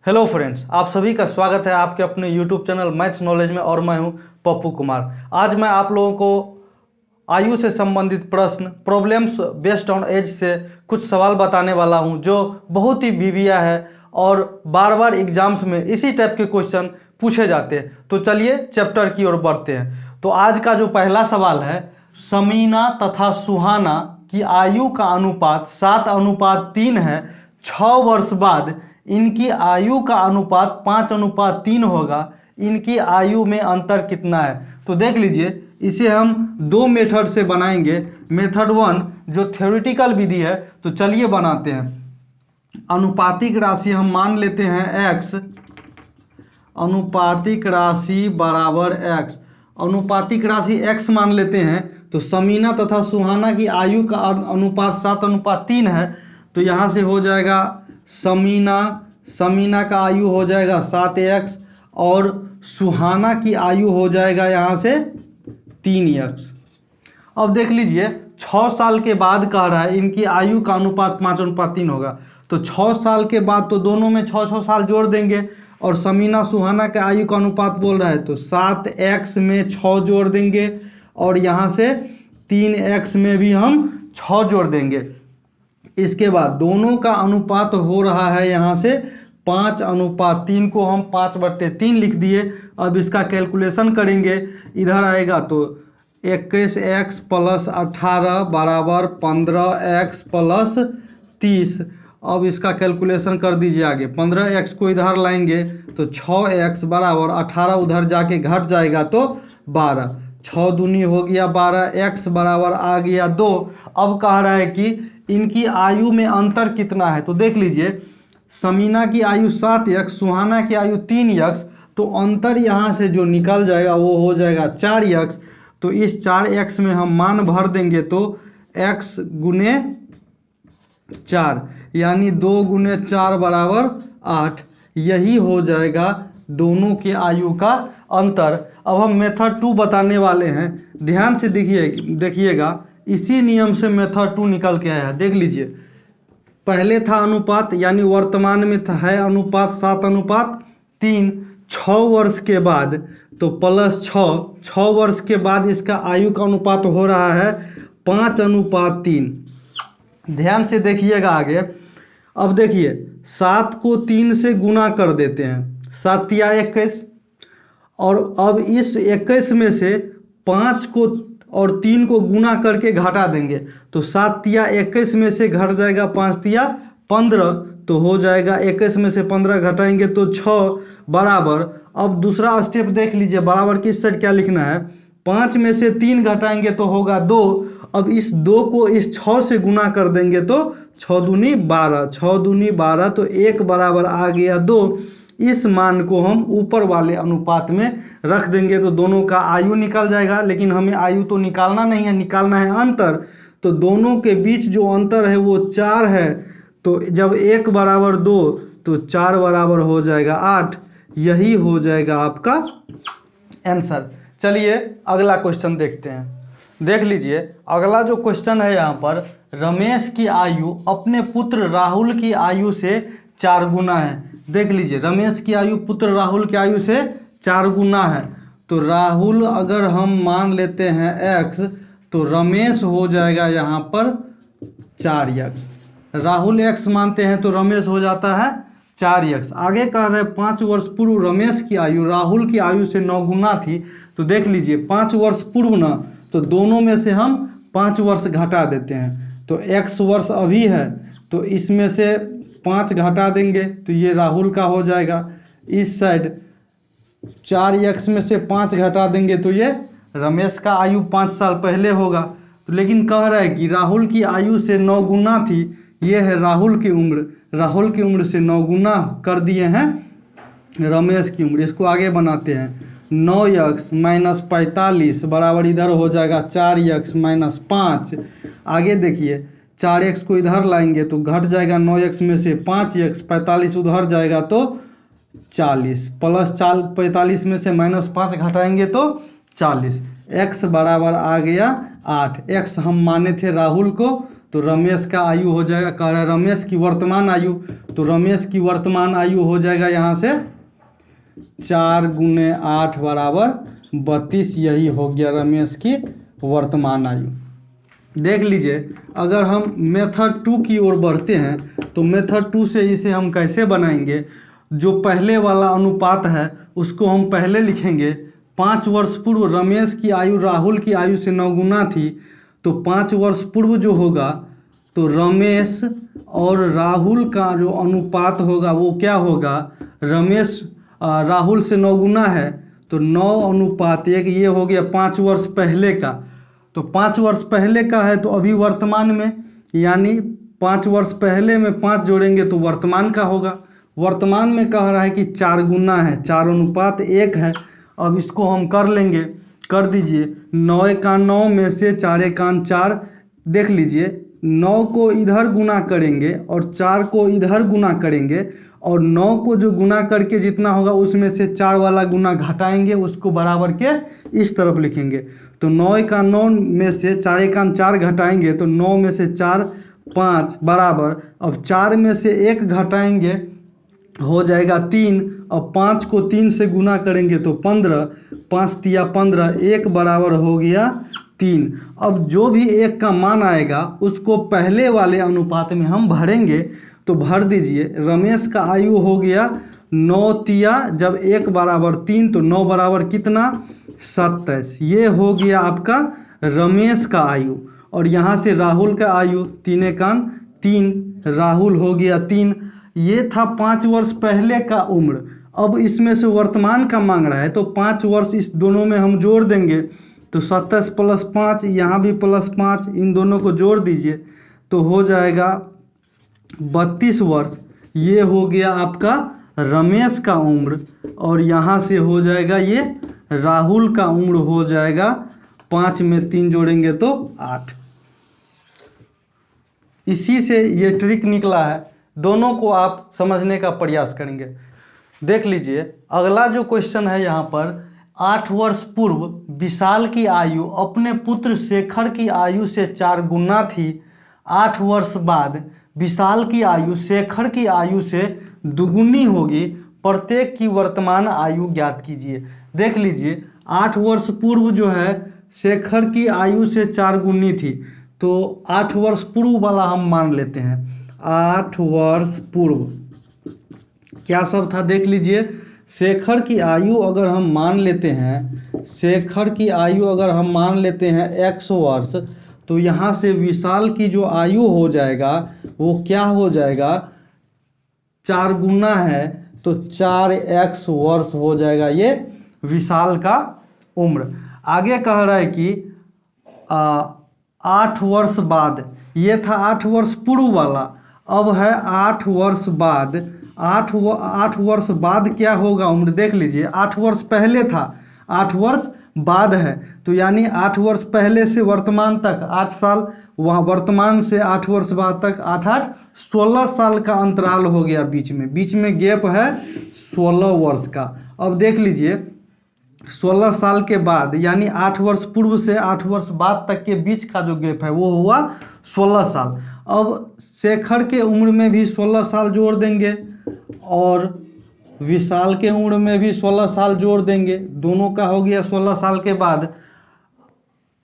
Hello friends, आप सभी का स्वागत है आपके अपने यूट्यूब चैनल मैथ्स नॉलेज में। और मैं हूं पप्पू कुमार। आज मैं आप लोगों को आयु से संबंधित प्रश्न, प्रॉब्लम्स बेस्ड ऑन एज से कुछ सवाल बताने वाला हूं जो बहुत ही बीबिया है और बार बार एग्जाम्स में इसी टाइप के क्वेश्चन पूछे जाते हैं। तो चलिए चैप्टर की ओर बढ़ते हैं। तो आज का जो पहला सवाल है, समीना तथा सुहाना की आयु का अनुपात 7:3 है। 6 वर्ष बाद इनकी आयु का अनुपात 5:3 होगा। इनकी आयु में अंतर कितना है? तो देख लीजिए, इसे हम दो मेथड से बनाएंगे। मेथड 1 जो थ्योरेटिकल विधि है, तो चलिए बनाते हैं। अनुपातिक राशि हम मान लेते हैं x, अनुपातिक राशि बराबर x। अनुपातिक राशि x मान लेते हैं। तो समीना तथा सुहाना की आयु का अनुपात 7:3 है। तो यहाँ से हो जाएगा समीना का आयु हो जाएगा 7x और सुहाना की आयु हो जाएगा यहाँ से 3x। अब देख लीजिए, 6 साल के बाद कह रहा है इनकी आयु का अनुपात 5:3 होगा। तो 6 साल के बाद तो दोनों में 6 साल जोड़ देंगे। और समीना सुहाना के आयु का अनुपात बोल रहा है, तो 7x में 6 जोड़ देंगे और यहाँ से 3x में भी हम 6 जोड़ देंगे। इसके बाद दोनों का अनुपात हो रहा है यहाँ से 5:3 को हम 5/3 लिख दिए। अब इसका कैलकुलेशन करेंगे, इधर आएगा तो 21x + 18 बराबर 15x + 30। अब इसका कैलकुलेशन कर दीजिए आगे। 15x को इधर लाएंगे तो 6x बराबर 18 उधर जाके घट जाएगा तो 12। 6 दूनी हो गया 12, x बराबर आ गया 2। अब कह रहा है कि इनकी आयु में अंतर कितना है। तो देख लीजिए, समीना की आयु 7x, सुहाना की आयु 3x। तो अंतर यहाँ से जो निकल जाएगा वो हो जाएगा 4x। तो इस 4x में हम मान भर देंगे तो x गुने 4 यानी 2 गुने 4 बराबर 8। यही हो जाएगा दोनों के आयु का अंतर। अब हम मेथड 2 बताने वाले हैं। ध्यान से देखिएगा, इसी नियम से मेथड 2 निकल के आया है। देख लीजिए, पहले था अनुपात, यानी वर्तमान में था है अनुपात 7:3। 6 वर्ष के बाद तो +6 वर्ष के बाद इसका आयु का अनुपात हो रहा है 5:3। ध्यान से देखिएगा आगे। अब देखिए, 7 को 3 से गुना कर देते हैं, 7 या 21। और अब इस 21 में से 5 को और 3 को गुना करके घटा देंगे। तो 7 या 21 में से घट जाएगा 5 या 15। तो हो जाएगा 21 में से 15 घटाएंगे तो 6 बराबर। अब दूसरा स्टेप देख लीजिए, बराबर की इस साइड क्या लिखना है। 5 में से 3 घटाएंगे तो होगा 2। अब इस 2 को इस 6 से गुना कर देंगे तो 6 दूनी 12, 6 दूनी 12 तो 1 बराबर आ गया 2। इस मान को हम ऊपर वाले अनुपात में रख देंगे तो दोनों का आयु निकल जाएगा। लेकिन हमें आयु तो निकालना नहीं है, निकालना है अंतर। तो दोनों के बीच जो अंतर है वो 4 है। तो जब 1 बराबर 2 तो 4 बराबर हो जाएगा 8। यही हो जाएगा आपका आंसर। चलिए अगला क्वेश्चन देखते हैं। देख लीजिए, अगला जो क्वेश्चन है यहाँ पर, रमेश की आयु अपने पुत्र राहुल की आयु से 4 गुना है। देख लीजिए, रमेश की आयु पुत्र राहुल की आयु से 4 गुना है। तो राहुल अगर हम मान लेते हैं x, तो रमेश हो जाएगा यहाँ पर 4x। राहुल x मानते हैं तो रमेश हो जाता है 4x। आगे कह रहे हैं 5 वर्ष पूर्व रमेश की आयु राहुल की आयु से 9 गुना थी। तो देख लीजिए, 5 वर्ष पूर्व ना, तो दोनों में से हम 5 वर्ष घटा देते हैं। तो x वर्ष अभी है, तो इसमें से 5 घटा देंगे तो ये राहुल का हो जाएगा। इस साइड 4x में से 5 घटा देंगे तो ये रमेश का आयु 5 साल पहले होगा। तो लेकिन कह रहा है कि राहुल की आयु से 9 गुना थी। ये है राहुल की उम्र, राहुल की उम्र से 9 गुना कर दिए हैं रमेश की उम्र। इसको आगे बनाते हैं। 9x - 45 बराबर इधर हो जाएगा 4x - 5। आगे देखिए, 4x को इधर लाएंगे तो घट जाएगा 9x में से 5x, 45 उधर जाएगा तो 40, प्लस 45 में से -5 घटाएंगे तो 40। x बराबर आ गया 8। x हम माने थे राहुल को, तो रमेश का आयु हो जाएगा, कह रहा है रमेश की वर्तमान आयु, तो रमेश की वर्तमान आयु हो जाएगा यहाँ से 4 × 8 = 32। यही हो गया रमेश की वर्तमान आयु। देख लीजिए, अगर हम मेथड 2 की ओर बढ़ते हैं तो मेथड 2 से इसे हम कैसे बनाएंगे। जो पहले वाला अनुपात है उसको हम पहले लिखेंगे। 5 वर्ष पूर्व रमेश की आयु राहुल की आयु से 9 गुना थी, तो 5 वर्ष पूर्व जो होगा तो रमेश और राहुल का जो अनुपात होगा वो क्या होगा, रमेश राहुल से 9 गुना है तो 9:1। ये हो गया 5 वर्ष पहले का। तो 5 वर्ष पहले का है तो अभी वर्तमान में, यानी 5 वर्ष पहले में 5 जोड़ेंगे तो वर्तमान का होगा। वर्तमान में कह रहा है कि 4 गुना है, 4:1 है। अब इसको हम कर लेंगे, कर दीजिए। 9 × 9 में से 4 × 4, देख लीजिए 9 को इधर गुना करेंगे और 4 को इधर गुना करेंगे, और 9 को जो गुना करके जितना होगा उसमें से 4 वाला गुना घटाएंगे, उसको बराबर के इस तरफ लिखेंगे। तो 9 × 9 में से 4 × 4 घटाएंगे तो 9 में से 4 5 बराबर, अब 4 में से 1 घटाएंगे हो जाएगा 3, अब 5 को 3 से गुना करेंगे तो 15, 5 तिया 15, 1 बराबर हो गया 3। अब जो भी 1 का मान आएगा उसको पहले वाले अनुपात में हम भरेंगे, तो भर दीजिए। रमेश का आयु हो गया 9 तिया, जब 1 बराबर 3 तो 9 बराबर कितना 27। ये हो गया आपका रमेश का आयु। और यहाँ से राहुल का आयु 3 × 3, राहुल हो गया 3। ये था 5 वर्ष पहले का उम्र। अब इसमें से वर्तमान का मांग रहा है तो 5 वर्ष इस दोनों में हम जोड़ देंगे, तो 27 + 5, यहाँ भी +5, इन दोनों को जोड़ दीजिए तो हो जाएगा 32 वर्ष। ये हो गया आपका रमेश का उम्र, और यहाँ से हो जाएगा ये राहुल का उम्र हो जाएगा। 5 में 3 जोड़ेंगे तो 8। इसी से ये ट्रिक निकला है। दोनों को आप समझने का प्रयास करेंगे। देख लीजिए, अगला जो क्वेश्चन है यहाँ पर, 8 वर्ष पूर्व विशाल की आयु अपने पुत्र शेखर की आयु से 4 गुना थी। 8 वर्ष बाद विशाल की आयु शेखर की आयु से दुगुनी होगी। प्रत्येक की वर्तमान आयु ज्ञात कीजिए। देख लीजिए, 8 वर्ष पूर्व जो है शेखर की आयु से 4 गुनी थी, तो 8 वर्ष पूर्व वाला हम मान लेते हैं। 8 वर्ष पूर्व क्या सब था देख लीजिए। शेखर की आयु अगर हम मान लेते हैं, शेखर की आयु अगर हम मान लेते हैं x वर्ष, तो यहाँ से विशाल की जो आयु हो जाएगा वो क्या हो जाएगा, 4 गुना है तो 4x वर्ष हो जाएगा ये विशाल का उम्र। आगे कह रहा है कि 8 वर्ष बाद, ये था 8 वर्ष पूर्व वाला, अब है 8 वर्ष बाद। 8 वर्ष बाद क्या होगा उम्र, देख लीजिए। 8 वर्ष पहले था, 8 वर्ष बाद है, तो यानी 8 वर्ष पहले से वर्तमान तक 8 साल, वहाँ वर्तमान से 8 वर्ष बाद तक 8 8 16 साल का अंतराल हो गया। बीच में गैप है 16 वर्ष का। अब देख लीजिए, 16 साल के बाद यानी 8 वर्ष पूर्व से 8 वर्ष बाद तक के बीच का जो गैप है वो हुआ 16 साल। अब शेखर के उम्र में भी 16 साल जोड़ देंगे और विशाल के उम्र में भी 16 साल जोड़ देंगे, दोनों का हो गया 16 साल के बाद।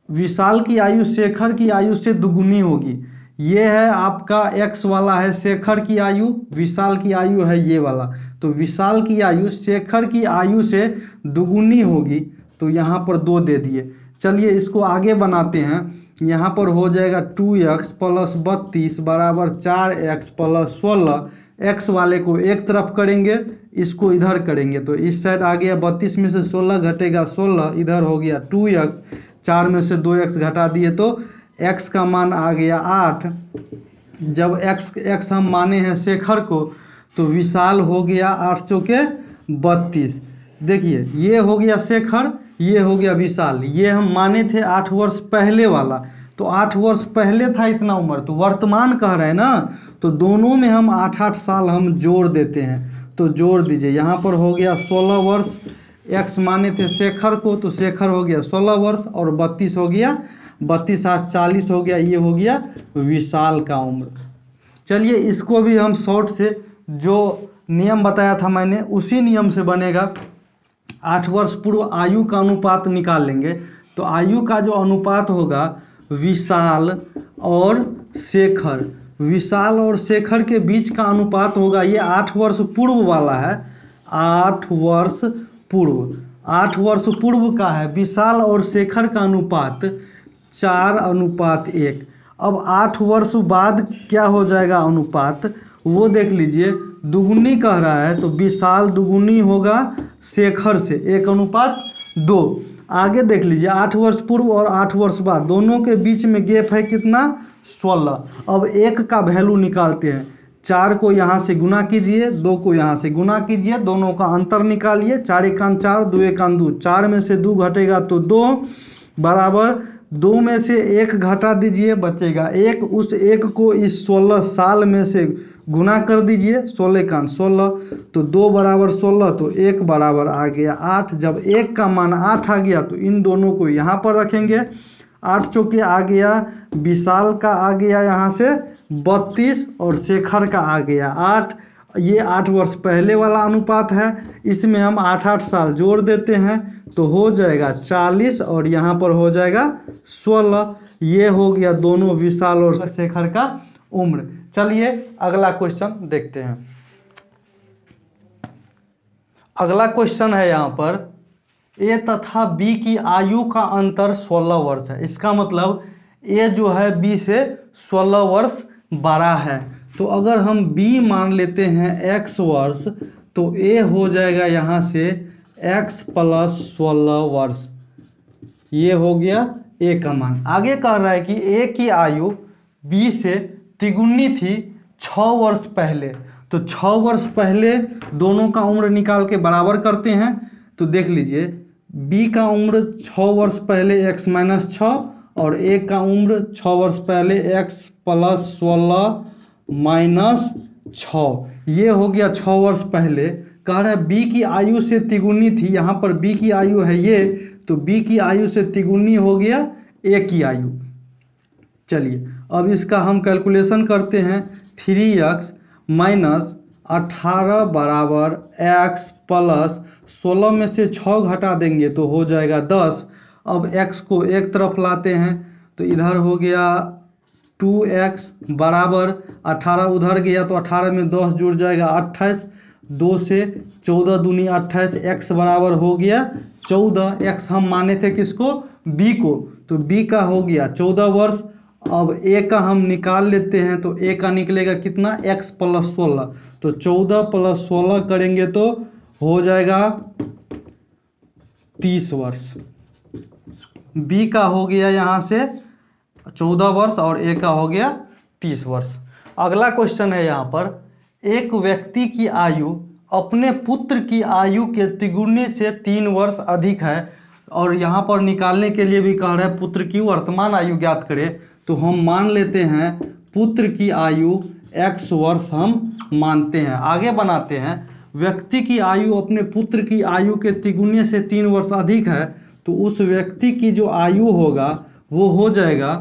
विशाल की आयु शेखर की आयु से दुगुनी होगी। ये है आपका x वाला है शेखर की आयु, विशाल की आयु है ये वाला। तो विशाल की आयु शेखर की आयु से दुगुनी होगी, तो यहाँ पर 2 दे दिए। चलिए इसको आगे बनाते हैं। यहाँ पर हो जाएगा 2x + 32 बराबर 4x + 16। x वाले को एक तरफ करेंगे, इसको इधर करेंगे, तो इस साइड आ गया 32 में से 16 घटेगा 16, इधर हो गया 2x। 4 में से 2x घटा दिए तो x का मान आ गया 8। जब x हम माने हैं शेखर को, तो विशाल हो गया 8 चौके 32। देखिए, ये हो गया शेखर, ये हो गया विशाल। ये हम माने थे 8 वर्ष पहले वाला, तो 8 वर्ष पहले था इतना उम्र, तो वर्तमान कह रहे हैं ना, तो दोनों में हम 8 8 साल हम जोड़ देते हैं। तो जोड़ दीजिए, यहाँ पर हो गया 16 वर्ष। x माने थे शेखर को, तो शेखर हो गया 16 वर्ष और 32 हो गया 32 8 40 हो गया, ये हो गया विशाल का उम्र। चलिए इसको भी हम शॉर्ट से जो नियम बताया था मैंने उसी नियम से बनेगा। 8 वर्ष पूर्व आयु का अनुपात निकाल लेंगे। तो आयु का जो अनुपात होगा विशाल और शेखर, विशाल और शेखर के बीच का अनुपात होगा, ये 8 वर्ष पूर्व वाला है, 8 वर्ष पूर्व, 8 वर्ष पूर्व का है विशाल और शेखर का अनुपात 4:1। अब 8 वर्ष बाद क्या हो जाएगा अनुपात, वो देख लीजिए, दुगुनी कह रहा है तो विशाल दुगुनी होगा शेखर से, 1:2। आगे देख लीजिए 8 वर्ष पूर्व और 8 वर्ष बाद दोनों के बीच में गैप है कितना, 16। अब 1 का वैल्यू निकालते हैं, 4 को यहाँ से गुना कीजिए, 2 को यहाँ से गुना कीजिए, दोनों का अंतर निकालिए, 4 एकान 4, 2 एकान 2, 4 में से 2 घटेगा तो 2 बराबर 2 में से 1 घटा दीजिए बचेगा 1, उस 1 को इस 16 साल में से गुना कर दीजिए, 16 एकान 16, तो 2 बराबर 16, तो 1 बराबर आ गया 8। जब 1 का मान 8 आ गया तो इन दोनों को यहाँ पर रखेंगे, 8 चौके आ गया, विशाल का आ गया यहाँ से 32 और शेखर का आ गया 8। ये 8 वर्ष पहले वाला अनुपात है, इसमें हम 8-8 साल जोड़ देते हैं तो हो जाएगा 40 और यहाँ पर हो जाएगा 16। ये हो गया दोनों विशाल और शेखर का उम्र। चलिए अगला क्वेश्चन देखते हैं। अगला क्वेश्चन है यहाँ पर, ए तथा बी की आयु का अंतर 16 वर्ष है। इसका मतलब ए जो है बी से 16 वर्ष बड़ा है। तो अगर हम बी मान लेते हैं x वर्ष तो ए हो जाएगा यहाँ से x + 16 वर्ष, ये हो गया ए का मान। आगे कह रहा है कि ए की आयु बी से तिगुनी थी 6 वर्ष पहले। तो 6 वर्ष पहले दोनों का उम्र निकाल के बराबर करते हैं। तो देख लीजिए बी का उम्र 6 वर्ष पहले x - 6 और ए का उम्र 6 वर्ष पहले x + 16 - 6, ये हो गया 6 वर्ष पहले। कह रहा है बी की आयु से तिगुनी थी, यहाँ पर बी की आयु है ये, तो बी की आयु से तिगुनी हो गया ए की आयु। चलिए अब इसका हम कैलकुलेशन करते हैं, 3x - 18 बराबर x + 16 में से 6 घटा देंगे तो हो जाएगा 10। अब x को एक तरफ लाते हैं तो इधर हो गया 2x बराबर 18 उधर गया तो 18 में 10 जुड़ जाएगा 28, 2 से 14 दूनी 28, x बराबर हो गया 14। x हम माने थे किसको, b को, तो b का हो गया 14 वर्ष। अब a का हम निकाल लेते हैं तो a का निकलेगा कितना, x + 16, तो 14 + 16 करेंगे तो हो जाएगा 30 वर्ष। b का हो गया यहाँ से 14 वर्ष और a का हो गया 30 वर्ष। अगला क्वेश्चन है यहाँ पर, एक व्यक्ति की आयु अपने पुत्र की आयु के तिगुने से 3 वर्ष अधिक है और यहाँ पर निकालने के लिए भी कह रहा है पुत्र की वर्तमान आयु ज्ञात करें। तो हम मान लेते हैं पुत्र की आयु x वर्ष हम मानते हैं। आगे बनाते हैं, व्यक्ति की आयु अपने पुत्र की आयु के तिगुने से 3 वर्ष अधिक है, तो उस व्यक्ति की जो आयु होगा वो हो जाएगा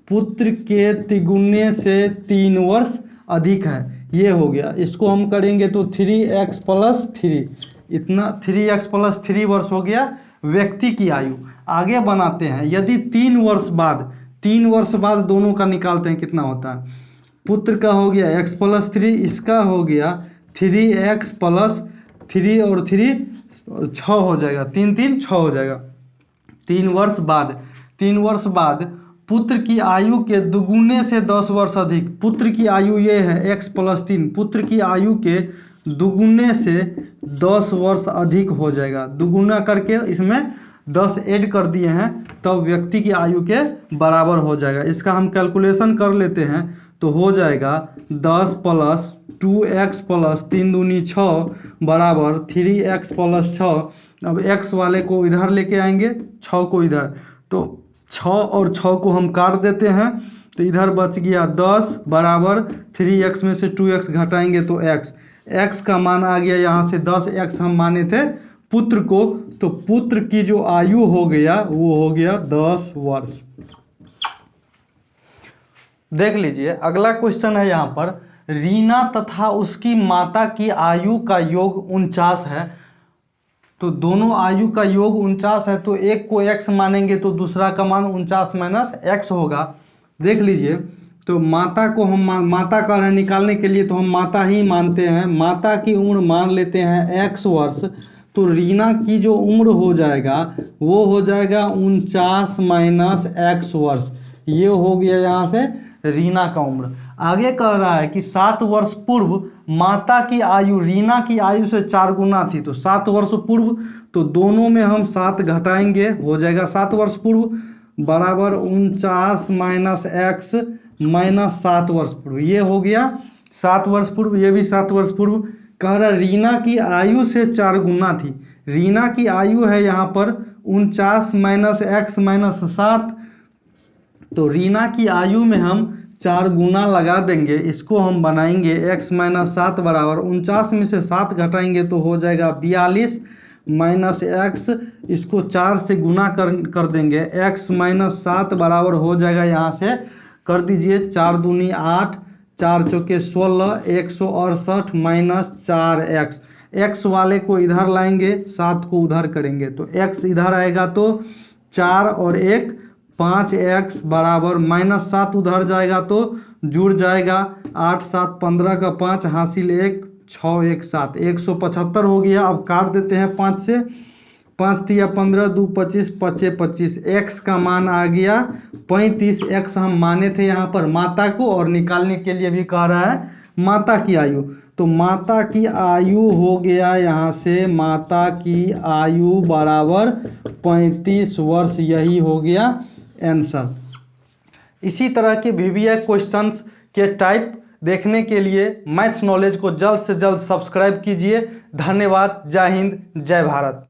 पुत्र के तिगुने से 3 वर्ष अधिक है, ये हो गया। इसको हम करेंगे तो 3x + 3, इतना 3x + 3 वर्ष हो गया व्यक्ति की आयु। आगे बनाते हैं, यदि 3 वर्ष बाद दोनों का निकालते हैं कितना होता है, पुत्र का हो गया x + 3, इसका हो गया 3x + 3 और 3 6 हो जाएगा, 3 3 6 हो जाएगा। 3 वर्ष बाद पुत्र की आयु के दुगुने से 10 वर्ष अधिक, पुत्र की आयु ये है x + 3, पुत्र की आयु के दुगुने से 10 वर्ष अधिक हो जाएगा। दुगुना करके इसमें 10 ऐड कर दिए हैं तब व्यक्ति की आयु के बराबर हो जाएगा। इसका हम कैलकुलेशन कर लेते हैं तो हो जाएगा 10 + 2x + 3 दूनी 6 बराबर 3x + 6। अब x वाले को इधर लेके आएंगे, 6 को इधर, तो 6 और 6 को हम काट देते हैं तो इधर बच गया 10 बराबर 3x में से 2x घटाएंगे तो x का मान आ गया यहाँ से 10, x हम माने थे पुत्र को, तो पुत्र की जो आयु हो गया वो हो गया 10 वर्ष। देख लीजिए अगला क्वेश्चन है यहाँ पर, रीना तथा उसकी माता की आयु का योग 49 है। तो दोनों आयु का योग 49 है, तो एक को x मानेंगे तो दूसरा का मान 49 माइनस x होगा। देख लीजिए, तो माता को हम माता का है निकालने के लिए तो हम माता ही मानते हैं। माता की उम्र मान लेते हैं x वर्ष, तो रीना की जो उम्र हो जाएगा वो हो जाएगा 49 माइनस x वर्ष। ये हो गया यहाँ से रीना का उम्र। आगे कह रहा है कि 7 वर्ष पूर्व माता की आयु रीना की आयु से 4 गुना थी। तो 7 वर्ष पूर्व, तो दोनों में हम 7 घटाएंगे, हो जाएगा 7 वर्ष पूर्व बराबर 49 माइनस एक्स माइनस 7 वर्ष पूर्व। ये हो गया 7 वर्ष पूर्व, ये भी 7 वर्ष पूर्व। कह रहा रीना की आयु से 4 गुना थी। रीना की आयु है यहाँ पर 49 माइनस एक्स माइनस 7। तो रीना की आयु में हम 4 गुना लगा देंगे, इसको हम बनाएंगे x माइनस 7 बराबर 49 में से 7 घटाएंगे तो हो जाएगा 42 माइनस एक्स, इसको 4 से गुना कर देंगे, x माइनस 7 बराबर हो जाएगा, यहाँ से कर दीजिए 4 दूनी 8, 4 चौके 16, 168 माइनस 4x। x वाले को इधर लाएंगे, 7 को उधर करेंगे तो x इधर आएगा तो 4 और 1 5x बराबर माइनस 7 उधर जाएगा तो जुड़ जाएगा 8 7 15 का 5 हासिल 1 6 1 7 175 हो गया। अब काट देते हैं 5 से, 5 तिया 15 2 25 5 25, x का मान आ गया 35। x हम माने थे यहाँ पर माता को, और निकालने के लिए भी कह रहा है माता की आयु। तो माता की आयु हो गया यहाँ से, माता की आयु बराबर 35 वर्ष, यही हो गया आंसर। इसी तरह के VBA क्वेश्चंस के टाइप देखने के लिए मैथ्स नॉलेज को जल्द से जल्द सब्सक्राइब कीजिए। धन्यवाद। जय हिंद, जय भारत।